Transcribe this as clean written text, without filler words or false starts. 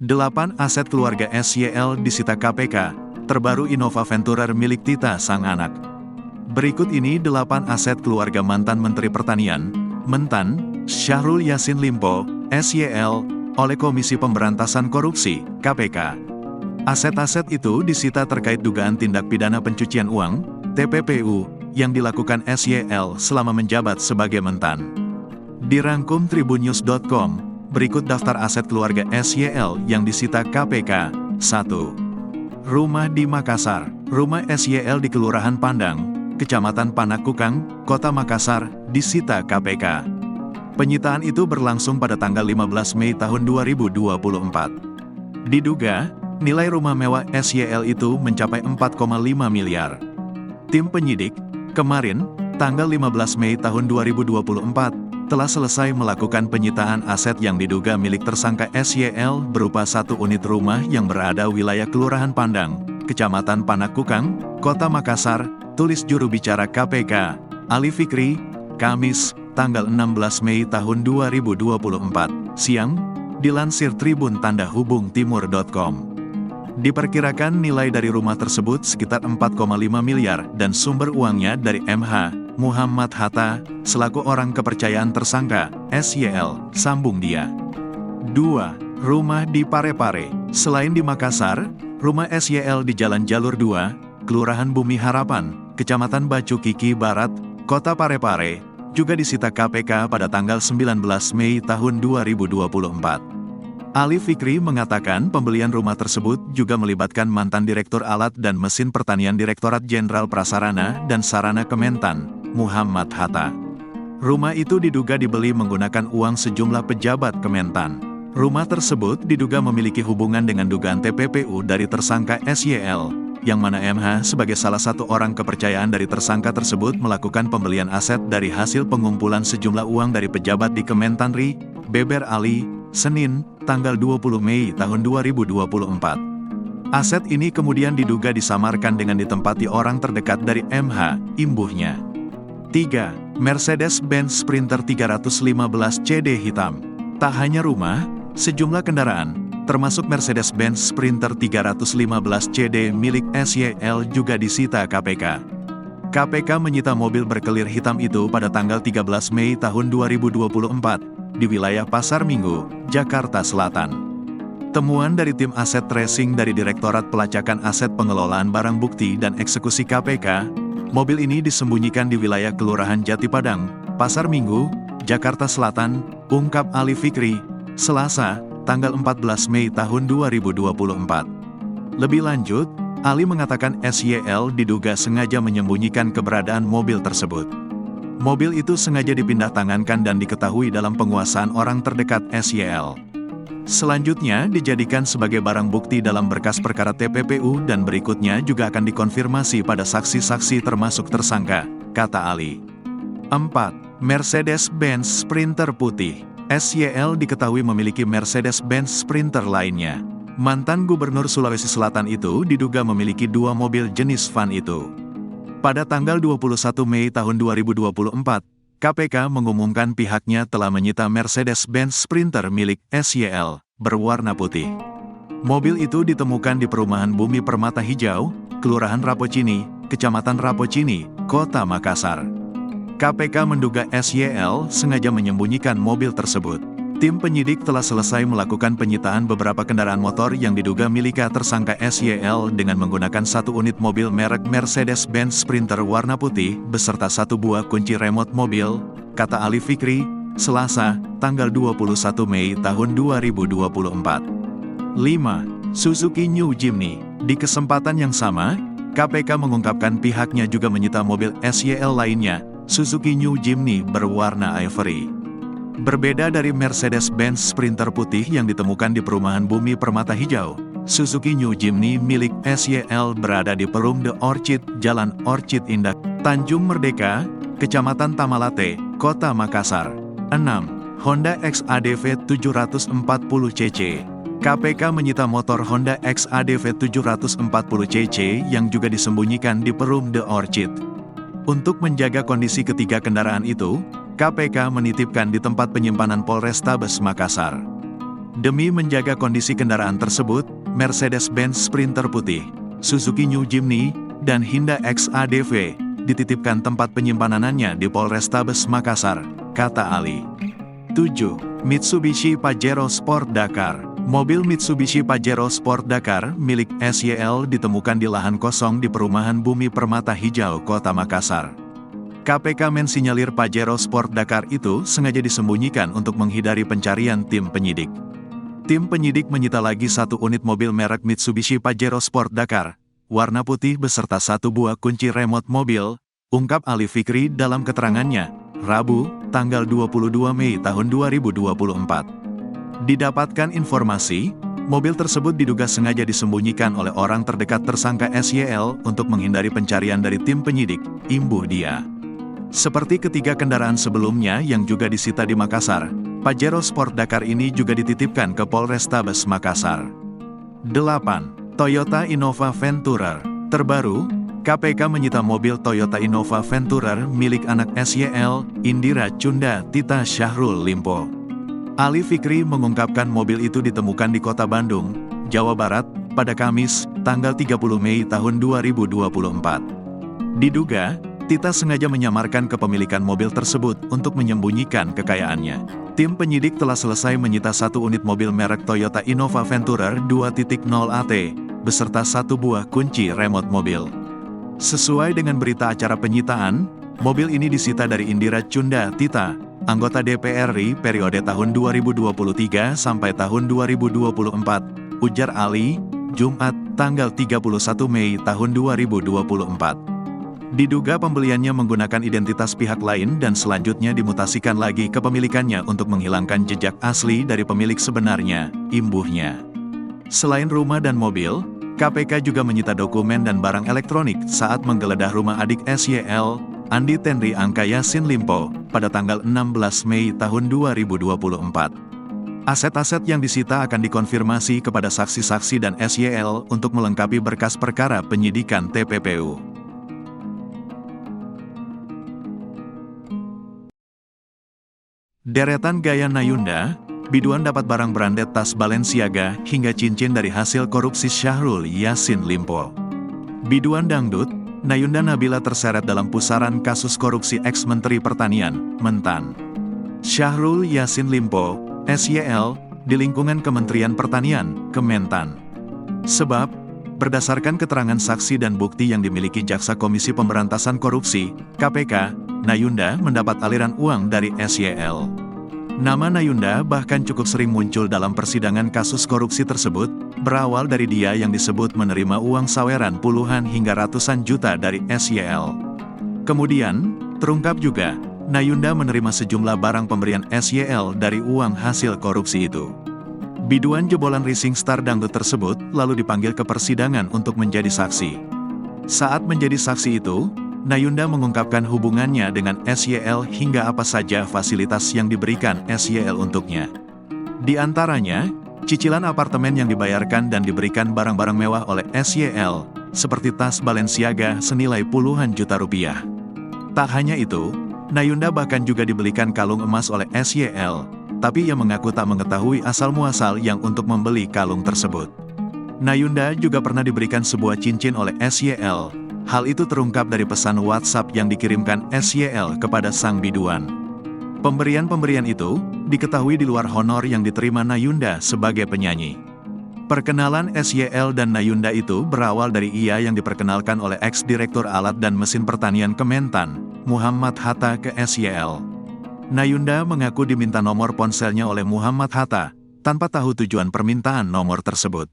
8 aset keluarga SYL disita KPK, terbaru Innova Venturer milik Tita sang anak. Berikut ini 8 aset keluarga mantan Menteri Pertanian, Mentan, Syahrul Yassin Limpo, SYL, oleh Komisi Pemberantasan Korupsi, KPK. Aset-aset itu disita terkait dugaan tindak pidana pencucian uang, TPPU, yang dilakukan SYL selama menjabat sebagai Mentan. Dirangkum tribunnews.com, berikut daftar aset keluarga SYL yang disita KPK. 1. Rumah di Makassar. Rumah SYL di Kelurahan Pandang, Kecamatan Panakukang, Kota Makassar, disita KPK. Penyitaan itu berlangsung pada tanggal 15 Mei tahun 2024. Diduga, nilai rumah mewah SYL itu mencapai 4,5 miliar. Tim penyidik, kemarin, tanggal 15 Mei tahun 2024, telah selesai melakukan penyitaan aset yang diduga milik tersangka SYL berupa 1 unit rumah yang berada wilayah Kelurahan Pandang, Kecamatan Panakukang, Kota Makassar, tulis juru bicara KPK, Ali Fikri, Kamis, tanggal 16 Mei tahun 2024, siang, dilansir Tribun Tanda Hubung Timur.com. Diperkirakan nilai dari rumah tersebut sekitar 4,5 miliar dan sumber uangnya dari MH, Muhammad Hatta, selaku orang kepercayaan tersangka, SYL, sambung dia. 2. Rumah di Parepare. Selain di Makassar, rumah SYL di Jalan Jalur 2, Kelurahan Bumi Harapan, Kecamatan Bacu Kiki Barat, Kota Parepare, juga disita KPK pada tanggal 19 Mei tahun 2024. Ali Fikri mengatakan pembelian rumah tersebut juga melibatkan mantan Direktur Alat dan Mesin Pertanian Direktorat Jenderal Prasarana dan Sarana Kementan, Muhammad Hatta. Rumah itu diduga dibeli menggunakan uang sejumlah pejabat Kementan. Rumah tersebut diduga memiliki hubungan dengan dugaan TPPU dari tersangka SYL, yang mana MH sebagai salah satu orang kepercayaan dari tersangka tersebut melakukan pembelian aset dari hasil pengumpulan sejumlah uang dari pejabat di Kementanri, Beber Ali, Senin, tanggal 20 Mei tahun 2024. Aset ini kemudian diduga disamarkan dengan ditempati orang terdekat dari MH, imbuhnya. 3. Mercedes-Benz Sprinter 315 CD hitam. Tak hanya rumah, sejumlah kendaraan, termasuk Mercedes-Benz Sprinter 315 CD milik SYL juga disita KPK. KPK menyita mobil berkelir hitam itu pada tanggal 13 Mei tahun 2024, di wilayah Pasar Minggu, Jakarta Selatan. Temuan dari tim aset tracing dari Direktorat Pelacakan Aset Pengelolaan Barang Bukti dan Eksekusi KPK, mobil ini disembunyikan di wilayah Kelurahan Jati Padang, Pasar Minggu, Jakarta Selatan, ungkap Ali Fikri, Selasa, tanggal 14 Mei tahun 2024. Lebih lanjut, Ali mengatakan SYL diduga sengaja menyembunyikan keberadaan mobil tersebut. Mobil itu sengaja dipindah tangankan dan diketahui dalam penguasaan orang terdekat SYL. Selanjutnya dijadikan sebagai barang bukti dalam berkas perkara TPPU dan berikutnya juga akan dikonfirmasi pada saksi-saksi termasuk tersangka, kata Ali. 4. Mercedes-Benz Sprinter putih. SYL diketahui memiliki Mercedes-Benz Sprinter lainnya. Mantan Gubernur Sulawesi Selatan itu diduga memiliki 2 mobil jenis van itu. Pada tanggal 21 Mei tahun 2024, KPK mengumumkan pihaknya telah menyita Mercedes-Benz Sprinter milik SYL, berwarna putih. Mobil itu ditemukan di perumahan Bumi Permata Hijau, Kelurahan Rapocini, Kecamatan Rapocini, Kota Makassar. KPK menduga SYL sengaja menyembunyikan mobil tersebut. Tim penyidik telah selesai melakukan penyitaan beberapa kendaraan motor yang diduga milik tersangka SYL dengan menggunakan 1 unit mobil merek Mercedes-Benz Sprinter warna putih beserta 1 buah kunci remote mobil, kata Ali Fikri, Selasa, tanggal 21 Mei tahun 2024. 5. Suzuki New Jimny. Di kesempatan yang sama, KPK mengungkapkan pihaknya juga menyita mobil SYL lainnya, Suzuki New Jimny berwarna ivory. Berbeda dari Mercedes-Benz Sprinter putih yang ditemukan di perumahan Bumi Permata Hijau, Suzuki New Jimny milik SYL berada di Perum The Orchid, Jalan Orchid Indah, Tanjung Merdeka, Kecamatan Tamalate, Kota Makassar. 6. Honda XADV 740cc. KPK menyita motor Honda XADV 740cc yang juga disembunyikan di Perum The Orchid. Untuk menjaga kondisi ketiga kendaraan itu, KPK menitipkan di tempat penyimpanan Polrestabes Makassar. Demi menjaga kondisi kendaraan tersebut, Mercedes-Benz Sprinter putih, Suzuki New Jimny, dan Hyundai XADV dititipkan tempat penyimpanannya di Polrestabes Makassar, kata Ali. 7. Mitsubishi Pajero Sport Dakar. Mobil Mitsubishi Pajero Sport Dakar milik SYL ditemukan di lahan kosong di perumahan Bumi Permata Hijau, Kota Makassar. KPK mensinyalir Pajero Sport Dakar itu sengaja disembunyikan untuk menghindari pencarian tim penyidik. Tim penyidik menyita lagi satu unit mobil merek Mitsubishi Pajero Sport Dakar, warna putih beserta satu buah kunci remote mobil, ungkap Ali Fikri dalam keterangannya, Rabu, tanggal 22 Mei tahun 2024. Didapatkan informasi, mobil tersebut diduga sengaja disembunyikan oleh orang terdekat tersangka SYL untuk menghindari pencarian dari tim penyidik, imbuh dia. Seperti ketiga kendaraan sebelumnya yang juga disita di Makassar, Pajero Sport Dakar ini juga dititipkan ke Polrestabes Makassar. 8. Toyota Innova Venturer. Terbaru, KPK menyita mobil Toyota Innova Venturer milik anak SYL, Indira Cunda Tita Syahrul Limpo. Ali Fikri mengungkapkan mobil itu ditemukan di Kota Bandung, Jawa Barat, pada Kamis, tanggal 30 Mei tahun 2024. Diduga, Tita sengaja menyamarkan kepemilikan mobil tersebut untuk menyembunyikan kekayaannya. Tim penyidik telah selesai menyita satu unit mobil merek Toyota Innova Venturer 2.0 AT, beserta satu buah kunci remote mobil. Sesuai dengan berita acara penyitaan, mobil ini disita dari Indira Cunda Tita, anggota DPR RI periode tahun 2023 sampai tahun 2024, ujar Ali, Jumat, tanggal 31 Mei tahun 2024. Diduga pembeliannya menggunakan identitas pihak lain dan selanjutnya dimutasikan lagi kepemilikannya untuk menghilangkan jejak asli dari pemilik sebenarnya, imbuhnya. Selain rumah dan mobil, KPK juga menyita dokumen dan barang elektronik saat menggeledah rumah adik SYL, Andi Tenri Angka Yasin Limpo, pada tanggal 16 Mei tahun 2024. Aset-aset yang disita akan dikonfirmasi kepada saksi-saksi dan SYL untuk melengkapi berkas perkara penyidikan TPPU. Deretan gaya Nayunda, biduan dapat barang branded tas Balenciaga hingga cincin dari hasil korupsi Syahrul Yassin Limpo. Biduan dangdut, Nayunda Nabila terseret dalam pusaran kasus korupsi ex-Menteri Pertanian, Mentan. Syahrul Yassin Limpo, SYL, di lingkungan Kementerian Pertanian, Kementan. Sebab, berdasarkan keterangan saksi dan bukti yang dimiliki Jaksa Komisi Pemberantasan Korupsi, KPK, Nayunda mendapat aliran uang dari SYL. Nama Nayunda bahkan cukup sering muncul dalam persidangan kasus korupsi tersebut, berawal dari dia yang disebut menerima uang saweran puluhan hingga ratusan juta dari SYL. Kemudian, terungkap juga, Nayunda menerima sejumlah barang pemberian SYL dari uang hasil korupsi itu. Biduan jebolan Rising Star Dangdut tersebut lalu dipanggil ke persidangan untuk menjadi saksi. Saat menjadi saksi itu, Nayunda mengungkapkan hubungannya dengan SYL hingga apa saja fasilitas yang diberikan SYL untuknya. Di antaranya, cicilan apartemen yang dibayarkan dan diberikan barang-barang mewah oleh SYL, seperti tas Balenciaga senilai puluhan juta rupiah. Tak hanya itu, Nayunda bahkan juga dibelikan kalung emas oleh SYL, tapi ia mengaku tak mengetahui asal-muasal yang untuk membeli kalung tersebut. Nayunda juga pernah diberikan sebuah cincin oleh SYL. Hal itu terungkap dari pesan WhatsApp yang dikirimkan SYL kepada sang biduan. Pemberian-pemberian itu diketahui di luar honor yang diterima Nayunda sebagai penyanyi. Perkenalan SYL dan Nayunda itu berawal dari ia yang diperkenalkan oleh ex-direktur Alat dan Mesin Pertanian Kementan, Muhammad Hatta ke SYL. Nayunda mengaku diminta nomor ponselnya oleh Muhammad Hatta, tanpa tahu tujuan permintaan nomor tersebut.